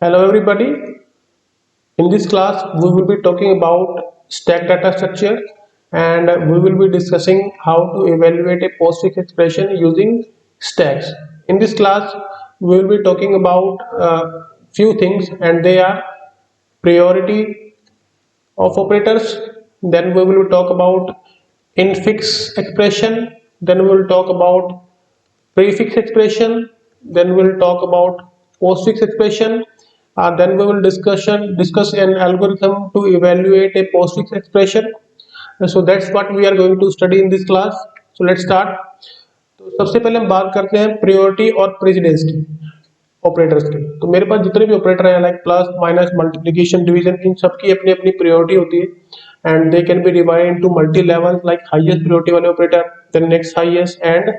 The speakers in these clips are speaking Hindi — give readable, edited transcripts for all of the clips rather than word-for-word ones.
Hello everybody. In this class we will be talking about stack data structure and we will be discussing how to evaluate a postfix expression using stacks. In this class we will be talking about few things, and they are priority of operators, then we will talk about infix expression, then we will talk about prefix expression, then we'll talk about postfix expression, then we will discuss an algorithm to evaluate a postfix expression. So that's what we are going to study in this class. So let's start. तो सबसे पहले हम बात करते हैं priority और precedence की, ऑपरेटर्स के। तो मेरे पास जितने भी ऑपरेटर हैं like plus minus multiplication division, इन सबकी अपनी अपनी प्रायोरिटी होती है and they can be divided into multi levels like highest priority वाले operator, then next highest and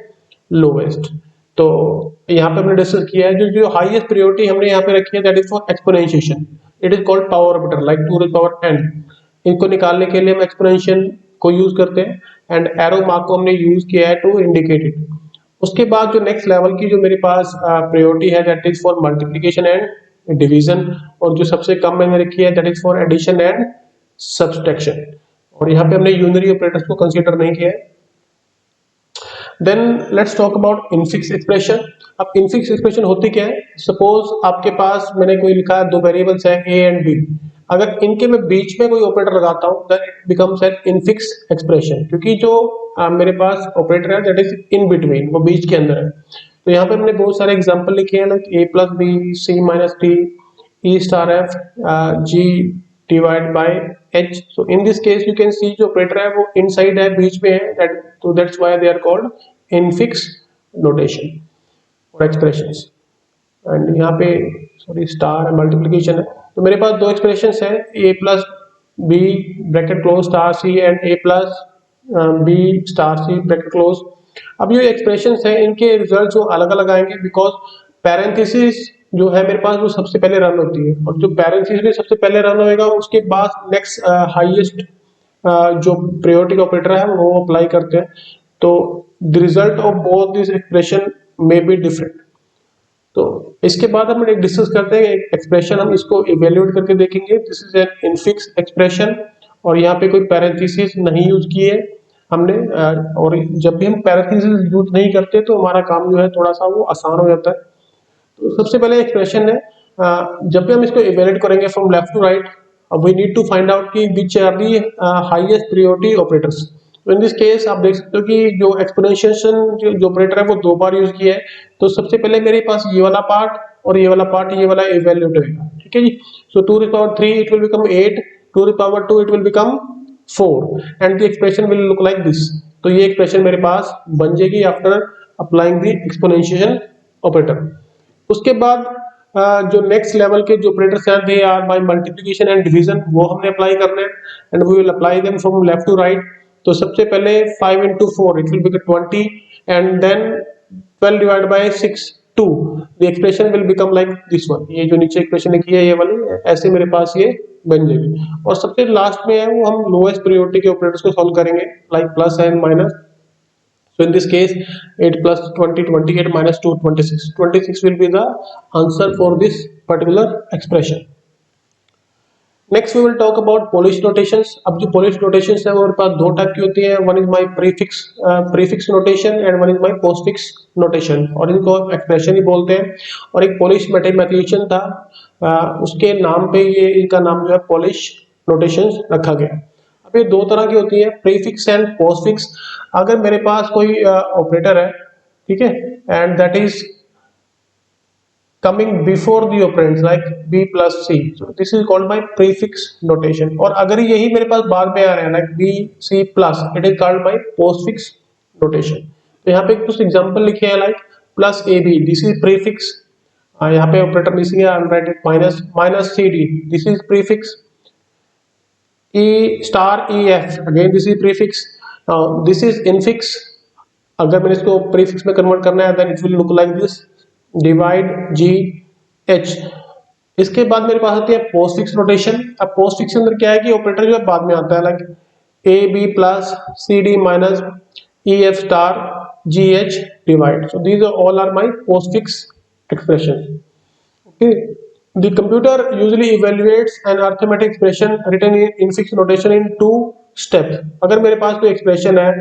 lowest. तो यहाँ पे हमने डिस्कस किया है जो जो हाईएस्ट प्रायोरिटी हमने यहाँ पे रखी है that is for exponentiation, it is called power operator like 2 to the power n। इनको निकालने के लिए हम एक्सपोनेंशियल को यूज करते हैं एंड एरो मार्क को हमने यूज किया है टू इंडिकेट इट। उसके बाद जो नेक्स्ट लेवल की जो मेरे पास प्रायोरिटी है that is for multiplication and division, और जो सबसे कम मैंने रखी है that is for addition and subtraction, और यहाँ पे हमने यूनरी ऑपरेटर्स को कंसीडर नहीं किया है। Then let's talk about infix expression. अब इनफिक्स एक्सप्रेशन होती क्या है, सपोज आपके पास मैंने कोई लिखा है, दो वेरिएबल्स है ए एंड बी, अगर इनके मैं बीच में कोई ऑपरेटर लगाता हूं then it becomes an infix expression, क्योंकि जो मेरे पास ऑपरेटर है दैट इज इन बिटवीन, वो बीच के अंदर है। तो यहाँ पे हमने बहुत सारे एग्जांपल लिखे हैं like A plus B, C minus D, E star F, G divide by H. So in this case you can see जो ऑपरेटर है वो इनसाइड है, बीच में है, दैट तो that's why they are called infix notation और एक्सप्रेशंस। एंड यहाँ पे सॉरी स्टार मल्टीप्लिकेशन है, तो मेरे पास दो एक्सप्रेशंस हैं, A plus B bracket close star C and A plus B star C bracket close. अब ये एक्सप्रेशंस हैं, इनके रिजल्ट जो अलग अलग आएंगे बिकॉज पैरेंथेसिस जो है मेरे पास वो सबसे पहले रन होती है, और जो पैरेंथेसिस में सबसे पहले रन होएगा उसके बाद नेक्स्ट हाईएस्ट जो प्रायोरिटी का ऑपरेटर है वो अप्लाई करते हैं। तो the result of both this expression may be different. तो इसके बाद हम डिस्कस करते हैं एक एक्सप्रेशन, हम इसको इवेल्युएट करके देखेंगे। This is an infix expression, और यहाँ पे कोई पैरेंथेसिस नहीं यूज किए हमने, और जब भी हम पैरेंथेसिस यूज नहीं करते तो हमारा काम जो है थोड़ा सा वो आसान हो जाता है। तो सबसे पहले एक्सप्रेशन है, जब भी हम इसको इवेल्युएट करेंगे from left to right, we need to find out कि which are the highest priority operators. तो इन दिस केस आप देख सकते हो कि जो एक्सपोनेंशिएशन जो ऑपरेटर है वो दो बार यूज किया है। तो सबसे पहले मेरे पास ये वाला पार्ट और ये वाला पार्ट, ये वाला इवेल्युएट होगा, ठीक है जी। So 2 to the power 3 it will become 8, 2 to the power 2 it will become 4 and the expression will look like this. तो ये एक्सप्रेशन मेरे पास बन जाएगी after applying the exponentiation operator. उसके बाद जो नेक्स्ट लेवल के जो ऑपरेटर्स हैं they are by multiplication and division, वो हमने अप्लाई करने हैं and we will apply them from left to right. तो सबसे पहले 5 into 4 it will become 20 and then 12 divide by 6 2, the expression will become like this one. ये जो नीचे एक्सप्रेशन लिखी है ये वाली, ऐसे मेरे पास ये बन जाएगी। और सबसे लास्ट में है वो हम लोएस्ट प्रायोरिटी के ऑपरेटर्स को सॉल्व करेंगे like plus and minus. So in this case 8 plus 20 28 minus 2 26, 26 will be the answer for this particular expression. Next we will talk about Polish notations. अब जो Polish notations है वो हमारे पास दो टाइप की होती है, one is my prefix notation and one is my postfix notation, और इनको expression ही बोलते हैं। और एक Polish mathematician था, उसके नाम पे ये इनका नाम जो है Polish notations रखा गया। अब ये दो तरह की होती है, प्रीफिक्स एंड पोस्टफिक्स। अगर मेरे पास कोई ऑपरेटर है, ठीक है, and that is coming before the operands like b plus c, so this is called my prefix notation. और अगर यही मेरे पास बाद में आ रहे हैं like b c plus, it is called my postfix notation. तो यहाँ पे कुछ एग्जांपल लिखे हैं like plus ab, this is prefix, यहाँ पे ऑपरेटर मिसिंग है, I am writing minus minus cd, this is prefix, e star ef again this is prefix, this is infix। अगर मैंने इसको प्रीफिक्स में कन्वर्ट करना है then it will look like this, divide g h। इसके बाद मेरे पास आती है पोस्टफिक्स नोटेशन। अब पोस्टफिक्स के अंदर क्या है कि ऑपरेटर जो है बाद में आता है like a b plus c d minus e f star g h divide. So these all are my postfix expressions, okay। The computer usually evaluates an arithmetic expression written in fixed notation in two steps. अगर मेरे पास कोई एक्सप्रेशन है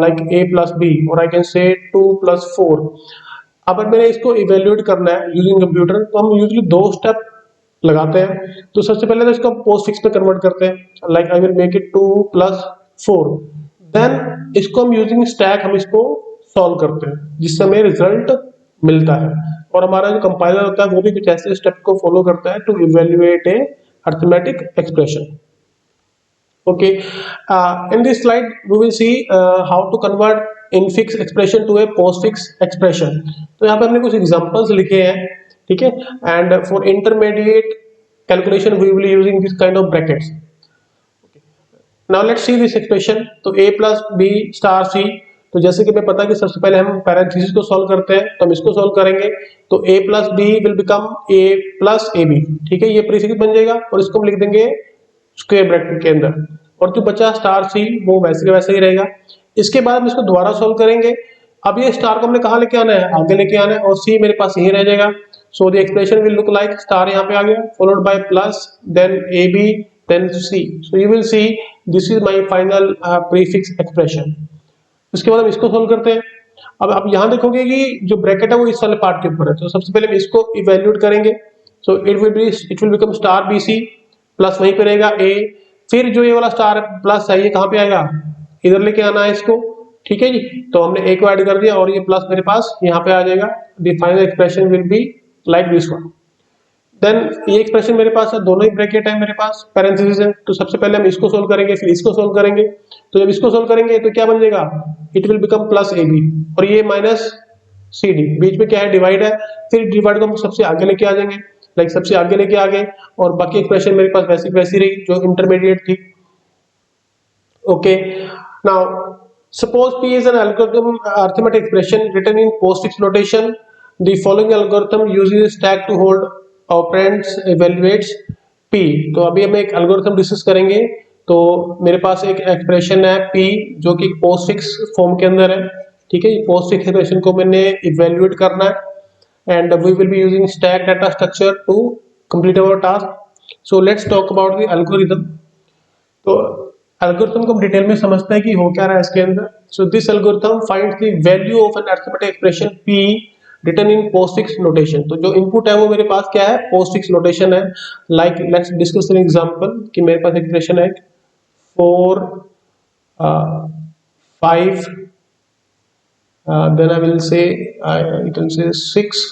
like a plus b और I can say 2 plus 4, अगर मैंने इसको इवेल्युएट करना है यूजिंग कंप्यूटर तो हम यूजली दो स्टेप लगाते हैं। तो सबसे पहले तो इसको पोस्ट फिक्स में कन्वर्ट करते हैं, like I will make it 2 plus 4, then इसको हम यूजिंग स्टैक हम इसको सॉल्व करते हैं जिससे हमें रिजल्ट मिलता है। और हमारा जो कंपाइलर होता है वो भी कुछ ऐसे स्टेप को फॉलो करता है to evaluate a arithmetic expression. Okay, in this slide we will see how to convert infix expression to a postfix expression। तो यहाँ पे हमने कुछ examples लिखे हैं, ठीक है, and for intermediate calculation we will be using this kind of brackets। Now let's see this expression। तो a plus b star c, तो जैसे कि हमें पता है कि सबसे पहले हम पैरेंथेसिस को सॉल्व करते हैं, तो हम इसको सॉल्व करेंगे तो a plus b will become a plus ab, ठीक है, ये प्रीफिक्स बन जाएगा और इसको हम लिख देंगे स्क्वायर ब्रैकेट के अंदर, और जो बचा स्टार सी वो वैसे के वैसे ही रहेगा। इसके बाद हम इसको दोबारा सॉल्व करेंगे। अब ये स्टार को हमने कहाँ लेके आना है, आगे लेके आना है, और सी मेरे पास यही रह जाएगा। So the expression will look like star यहाँ पे आ गया followed by plus then A B then C. So you will see this is my final prefix expression. उसके बाद हम इसको सोल्व करते हैं। अब आप यहाँ देखोगे कि जो ब्रैकेट है वो इस वाले पार्ट के ऊपर है, तो सबसे पहले हम इसको इवैल्यूएट करेंगे। So it will become star B C plus वहीं पे रहेगा ए, फिर जो ये वाला स्टार प्लस है ये कहाँ पे आएगा, इधर लेके आना है इसको, ठीक है जी। तो हमने ए को ऐड कर दिया और ये प्लस मेरे पास यहाँ पे आ जाएगा। The final expression will be like this one. Then ये एक्सप्रेशन मेरे पास है, दोनों ही ब्रैकेट है मेरे पास, पैरेंथेसिस है, तो सबसे पहले हम इसको सोल्व करेंगे फिर इसको सोल्व करेंगे। तो जब इसको सोल्व करेंगे तो क्या बन जाएगा, it will become plus A B और ये माइनस सी डी, बीच में क्या है डिवाइड है, फिर डिवाइड को हम सबसे आगे लेके आ जाएंगे, लाइक सबसे आगे लेके आ गए और बाकी एक्सप्रेशन मेरे पास वैसी वैसी रही जो इंटरमीडिएट थी। Okay, now suppose p is an algorithm arithmetic expression written in postfix notation। The following algorithm uses stack to hold operands evaluates p। तो अभी हम एक algorithm डिस्कस करेंगे। तो मेरे पास एक एक्सप्रेशन है p जो कि postfix फॉर्म के अंदर है, ठीक है। postfix एक्सप्रेशन को मैंने इवेल्युएट करना है and we will be using stack data structure to complete our task। so let's talk about the algorithm। तो एल्गोरिथम को हम डिटेल में समझते हैं कि हो क्या रहा है इसके अंदर। So this algorithm finds the value of an arithmetic expression p written in postfix notation. तो जो इनपुट है वो मेरे पास क्या है, पोस्टफिक्स नोटेशन है। Like let's discuss an example कि मेरे पास एक्सप्रेशन है 4 5 then I will say you can say 6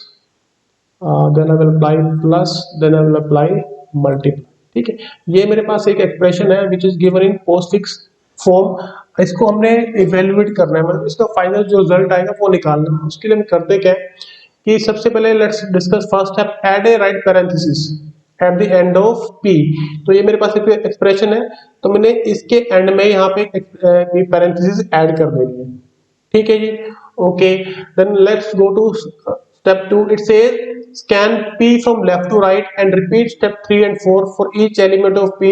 then I will apply plus then I will apply multiply, ठीक है। ये मेरे पास एक एक्सप्रेशन है which is given in postfix form. इसको हमने इवेल्युएट करना है, मतलब इसका फाइनल जो रिजल्ट आएगा वो निकालना है। उसके लिए हम करते क्या है कि सबसे पहले let's discuss first step, add a right parenthesis at the end of p। तो ये मेरे पास एक एक्सप्रेशन है, तो मैंने इसके एंड में यहाँ पे पैरेंथेसिस ऐड कर देनी है, ठीक है जी। Okay, then let's go to step 2। it says scan p from left to right and repeat step 3 and 4 for each element of p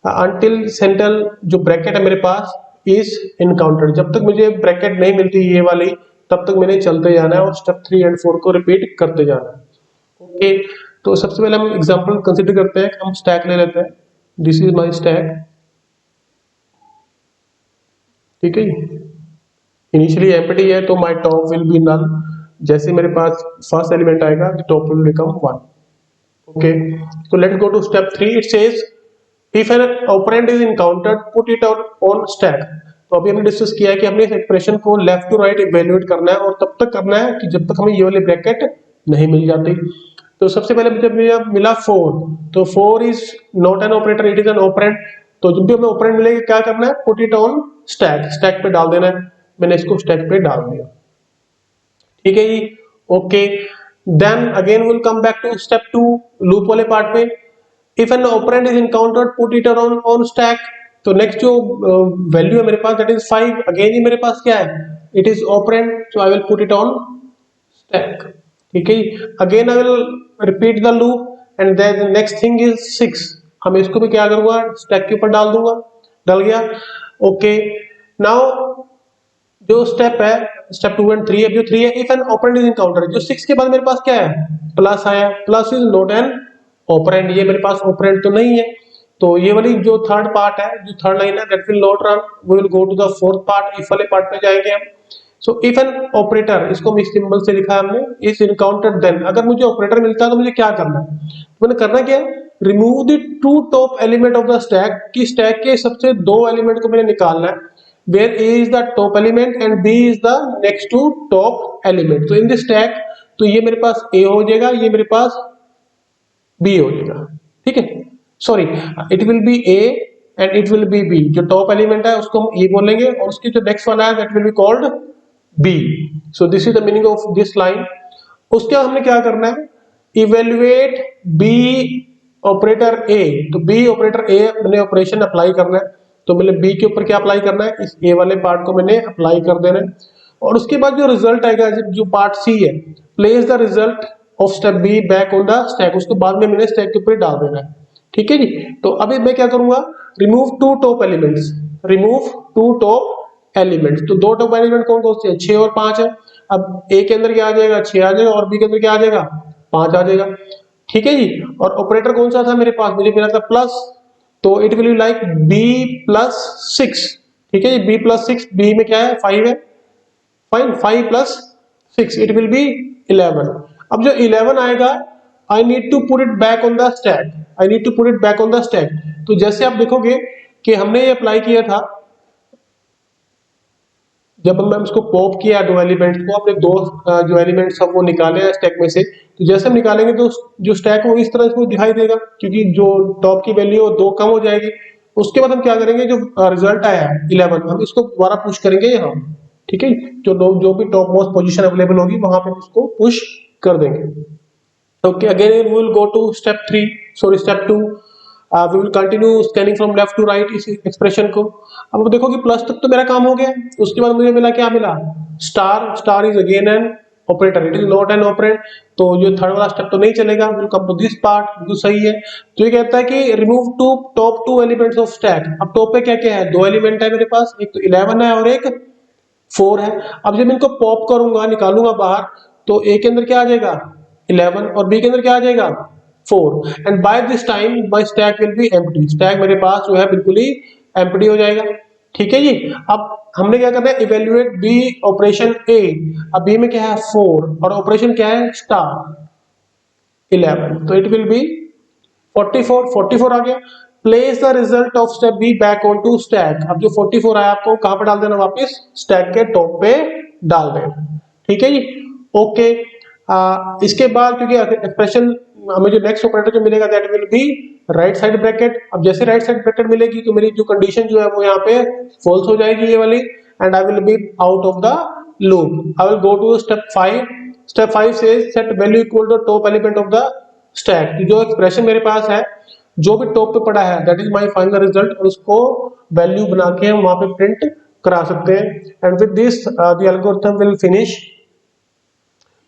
until central जो ब्रैकेट है मेरे पास is encountered। जब तक मुझे ब्रैकेट नहीं मिलती ये वाली तब तक मैंने चलते जाना है और स्टेप 3 एंड 4 को रिपीट करते जाना है। ओके, तो सबसे पहले हम एग्जांपल कंसीडर करते हैं। हम स्टैक ले लेते हैं, दिस इज माय स्टैक, ठीक है। इनिशियली एम्प्टी है तो my top will be null. जैसे मेरे पास फर्स्ट एलिमेंट आएगा the top will become 1। Okay, so let's go to step 3। it says if an operand is encountered put it on stack। तो अभी हमने डिस्कस किया है कि हमने इस एक्सप्रेशन को लेफ्ट टू राइट इवैल्यूएट करना है और तब तक करना है कि जब तक हमें ये वाली ब्रैकेट नहीं मिल जाती। तो सबसे पहले जब मुझे मिला 4, तो 4 is not N operator, it is an operand. तो जब भी हमें ऑपरेंड मिलेगा क्या करना है, put it on stack, stack पे डाल देना है। मैंने इसको स्टैक पे डाल दिया, ठीक है जी। Okay, then again will come back to step 2 loop वाले पार्ट पे। If an operand is encountered put it on stack. तो नेक्स्ट जो वैल्यू है मेरे पास दैट इज 5। अगेन ये मेरे पास क्या है, it is operand, so I will put it on stack, ठीक है। Again I will repeat the loop and then next thing is 6। हम इसको भी क्या करूंगा, स्टैक के ऊपर डाल दूंगा, डल गया। ओके, नाउ जो स्टेप है स्टेप 2 एंड 3 है, जो 3 है if an operand is encounter, जो 6 के बाद मेरे पास क्या है प्लस आया, plus is not an operand, ये मेरे पास ऑपरेंड तो नहीं है, तो ये वाली जो थर्ड पार्ट है, जो थर्ड लाइन है that will not run, we will go to the fourth part, if वाले पार्ट में जाएंगे हम। सो इफ एन ऑपरेटर, इसको मिक्स सिंबल से लिखा है हमने, इज इनकाउंटर्ड देन, अगर मुझे ऑपरेटर मिलता है तो मुझे क्या करना है, तो मैंने करना क्या है, remove the two top element of the stack, की स्टैक के सबसे दो एलिमेंट को मैंने निकालना है, where A is the top element and B is the next to top element, तो in this stack तो ये मेरे पास A हो जाएगा, ये मेरे पास B हो जाएगा, ठीक है, sorry it will B A and it will B B, जो टॉप एलिमेंट है उसको हम A बोलेंगे और उसकी जो नेक्स्ट वाला है that will be called B, so this is the meaning of this line. उसके बाद हमने क्या करना है, इवेल्युएट B ऑपरेटर A, तो B ऑपरेटर A मैंने ऑपरेशन अप्लाई करना है, तो मैंने B के ऊपर क्या अप्लाई करना है, इस A वाले पार्ट को मैंने अप्लाई कर देना है, और उसके बाद जो रिजल्ट आएगा, जो पार्ट C है, place the result of step B back on the stack, उसको बाद में मैंने स्टैक के ऊपर डाल देना है, ठीक है जी। तो अभी मैं क्या करूंगा, remove two top elements, remove two top elements, तो दो टॉप एलिमेंट कौन कौन से हैं, 6 और 5 है, अब A के अंदर क्या आ जाएगा, 6 आ जाएगा, और B के अंदर क्या आ जाएगा, 5 आ जाएगा, ठीक है जी। और ऑपरेटर कौन सा था मेरे पास, मुझे मिला था प्लस, तो it will be like b plus 6, ठीक है, b प्लस 6, b में क्या है 5 है, fine, 5 plus 6 it will be 11। अब जो 11 आएगा I need to put it back on the stack, I need to put it back on the stack, तो जैसे आप देखोगे कि हमने ये अप्लाई किया था, जब हमने इसको पॉप किया दो एलिमेंट को, अपने दो जो एलिमेंट्स सब वो निकाले हैं स्टैक में से, तो जैसे हम निकालेंगे तो जो स्टैक वो इस तरह से दिखाई देगा, क्योंकि जो टॉप की वैल्यू है 2 कम हो जाएगी। उसके बाद हम क्या करेंगे, जो रिजल्ट आया है 11, हम इसको दोबारा पुश करेंगे यहाँ, ठीक है, जो भी टॉप मोस्ट पोजीशन अवेलेबल होगी वहां पे उसको पुश कर देंगे। Okay, again we will go to step 3, sorry step 2, we will continue scanning from left to right इस एक्सप्रेशन को। अब देखो कि प्लस तक तो मेरा काम हो गया, उसके बाद मुझे मिला, क्या मिला, star, star is again an operator, it is not an operand, तो जो थर्ड वाला स्टेप तो नहीं चलेगा, will come to this part, बिल्कुल सही है। तो ये कहता है कि remove two top two elements of stack, अब टॉप पे क्या क्या है, दो एलिमेंट है मेरे पास, एक तो 11 है और एक 4 है। अब जब इनको पॉप करूंगा, निकालूंगा बाहर, तो ए के अंदर क्या आ जाएगा 11 और बी के अंदर क्या आ जाएगा 4, and by this time my stack will be empty, stack मेरे पास जो है बिल्कुल ही एम्प्टी हो जाएगा, ठीक है जी। अब हमने क्या करना है, इवेल्युएट बी ऑपरेशन ए, अब बी में क्या है 4 और ऑपरेशन क्या है स्टार 11, तो इट विल बी 44 आ गया। Place the result of step B back on two stack, अब जो 44 आया आपको कहां पर डाल देना, वापस स्टैक के टॉप पे डाल देना, ठीक है जी। ओके, इसके बाद क्योंकि एक्सप्रेशन हमें जो नेक्स्ट ऑपरेटर जो मिलेगा that will be right side bracket, अब जैसे राइट साइड ब्रैकेट मिलेगी तो मेरी जो कंडीशन जो है वो यहाँ पे फॉल्स हो जाएगी ये वाली, and I will be out of the loop. I will go to step 5, step 5 says set value equal to top element of the stack, जो एक्सप्रेशन मेरे पास है जो भी टॉप पे पड़ा है that is my final result, और उसको वैल्यू बना के हम वहां पे प्रिंट करा सकते हैं, and with this the algorithm will finish.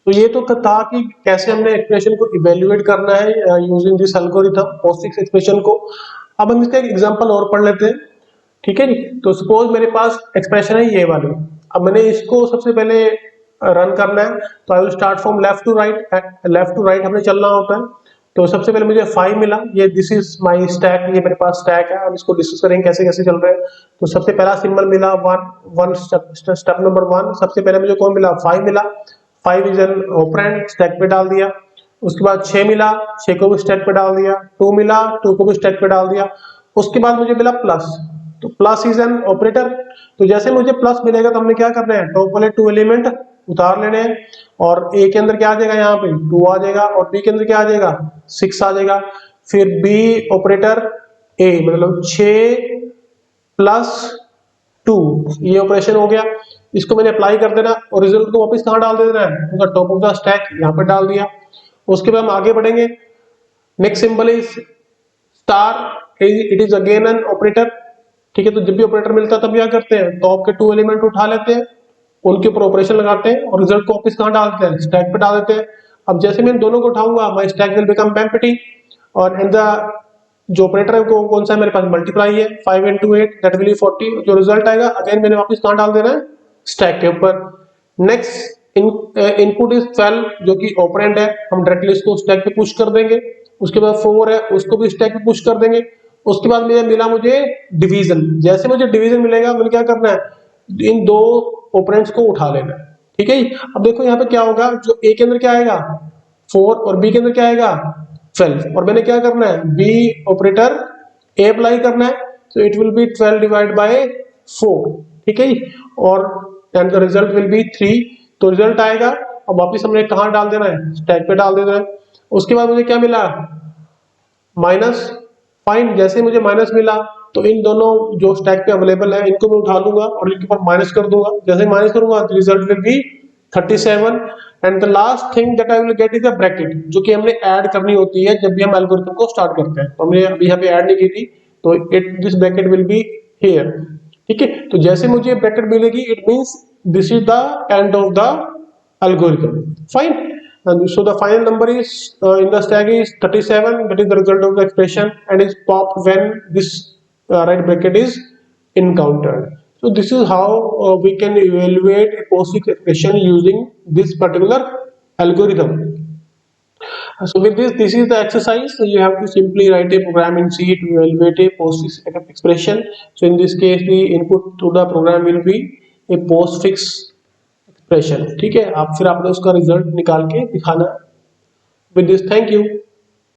तो ये तो था कि कैसे हमने एक्सप्रेशन को इवेल्युएट करना है using this algorithm postfix expression को। अब हम इसका एक एग्जांपल और पढ़ लेते हैं, ठीक है जी। तो सपोज मेरे पास एक्सप्रेशन है ये वाली, अब मैंने इसको सबसे पहले रन करना है, तो I will start from left to right, left to right हमने चलना होता है। तो सबसे पहले मुझे 5 मिला, ये दिस इज माय स्टैक, ये मेरे पास स्टैक है, हम इसको डिस्कस करेंगे कैसे कैसे चल रहे हैं। तो सबसे पहला सिंबल मिला 1 स्टेप नंबर 1, सबसे पहले मुझे कौन मिला 5 मिला, 5 इज एन ऑपरेंड, स्टैक पे डाल दिया। उसके बाद 6 मिला, 6 को भी स्टैक पे डाल दिया। 2 मिला, 2 को भी स्टैक पे डाल दिया। उसके बाद मुझे मिला प्लस, तो प्लस इज एन ऑपरेटर, तो जैसे मुझे प्लस मिलेगा तो हमने क्या करना है, टॉप वाले 2 एलिमेंट उतार लेने हैं, और ए के अंदर क्या आ जाएगा, यहाँ पे 2 आ जाएगा, और बी के अंदर क्या आ जाएगा 6 आ जाएगा। फिर बी ऑपरेटर ए, मतलब 6 प्लस 2, ये ऑपरेशन हो गया, इसको मैंने अप्लाई कर देना, और रिजल्ट को वापस कहां डाल देना है, उसका टॉप ऑफ द स्टैक यहाँ पे डाल दिया। उसके बाद हम आगे बढ़ेंगे, next symbol is star, it is again an operator, ठीक है। तो जब भी ऑपरेटर मिलता है तब क्या करते हैं, टॉप के 2 एलिमेंट उठा लेते हैं, उनके ऊपर ऑपरेशन लगाते हैं, और रिजल्ट को वापस कहां डालते हैं, स्टैक पे डाल देते हैं। अब जैसे मैं इन दोनों को उठाऊंगा my stack will become empty, और एंड द जो ऑपरेटर है वो कौन सा है मेरे पास, मल्टीप्लाई है, 5 into 8 दैट विल बी 40, जो रिजल्ट आएगा अगेन मैंने वापस कहां डाल देना है, स्टैक के ऊपर। नेक्स्ट इनपुट इज 12 जो कि ऑपरेंड है, हम डायरेक्टली इसको स्टैक पे पुश कर देंगे। उसके बाद 4 है, उसको भी स्टैक पे पुश कर देंगे। उसके बाद मुझे मिला मुझे डिवीजन। जैसे मुझे डिवीजन मिलेगा मुझे क्या करना है, इन दो ऑपरेंड्स को उठा लेना है। ठीक है। अब देखो यहाँ पे क्या होगा, जो ए के अंदर क्या आएगा 4 और बी के अंदर क्या आएगा 12, और मैंने क्या करना है बी ऑपरेटर ए अप्लाई करना है, so it will be 12 divided by 4। ठीक है। और and the result will be 3। तो रिजल्ट आएगा। अब वापिस हमने कहाँ डाल देना है, स्टैक पे डाल देना है। उसके बाद मुझे क्या मिला माइनस। फाइन, जैसे मुझे माइनस मिला तो इन दोनों जो स्टैक पे अवेलेबल है इनको मैं उठा लूंगा और इनके ऊपर माइनस कर दूंगा। जैसे माइनस करूंगा तो result will be 37। And the last thing that I will get is a bracket, जो कि हमने ऐड करनी होती है जब भी हम एल्गोरिथम को स्टार्ट करते हैं। तो हमने अभी यहाँ पे ऐड नहीं की थी, तो it this bracket will be here. ठीक है। तो जैसे मुझे ब्रैकेट मिलेगी it means this is the end of the algorithm। Fine। And so the final number is in the stack is 37, that is the result of the expression, and is popped when this right bracket is encountered। So this is how we can evaluate a POSIX expression using this particular algorithm। So with this is the exercise। So you have to simply write a program in C to evaluate a POSIX expression। So in this case the input to the program will be a postfix expression। ठीक है। आप फिर आपने उसका रिजल्ट निकाल के दिखाना। With this thank you.